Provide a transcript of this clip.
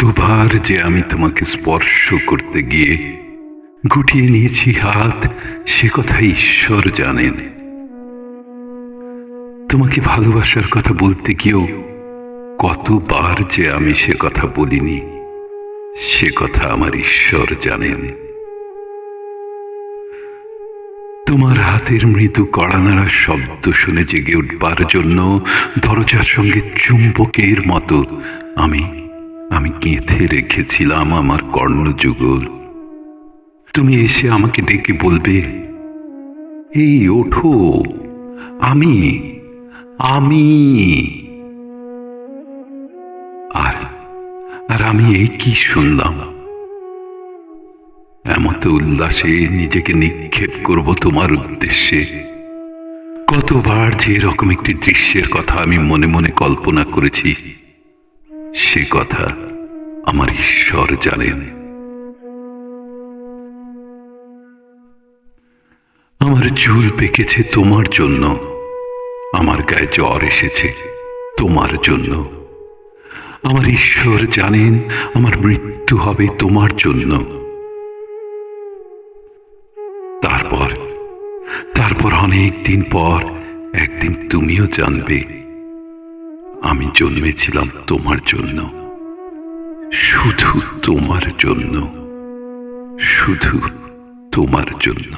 কতবার যে আমি তোমাকে স্পর্শ করতে গিয়ে গুটিয়ে নিয়েছি হাত, সে কথা ঈশ্বর জানেন। তোমাকে ভালোবাসার কথা বলতে গিয়েও কতবার যে আমি সে কথা বলিনি, সে কথা আমার ঈশ্বর জানেন। তোমার হাতের মৃদু কড়া নাড়ার শব্দ শুনে জেগে উঠবার জন্য দরজার সঙ্গে চুম্বকের মতো আমি গেঁথে রেখেছিলাম আমার কর্ণযুগল। তুমি এসে আমাকে ডেকে বলবে, এই ওঠো, আমি আমি আর আর আমি এই কি শুনলাম? এমত উল্লাসে নিজেকে নিক্ষেপ করব তোমার উদ্দেশ্যে। কতবার যে এরকম একটি দৃশ্যের কথা আমি মনে মনে কল্পনা করেছি, সে কথা আমার ঈশ্বর জানেন। আমার চুল পেকেছে তোমার জন্য, আমার গায়ে জ্বর এসেছে তোমার জন্য। আমার ঈশ্বর জানেন আমার মৃত্যু হবে তোমার জন্য। তারপর অনেক দিন পর একদিন তুমিও জানবে আমি জন্মেছিলাম তোমার জন্য, শুধু তোমার জন্য, শুধু তোমার জন্য।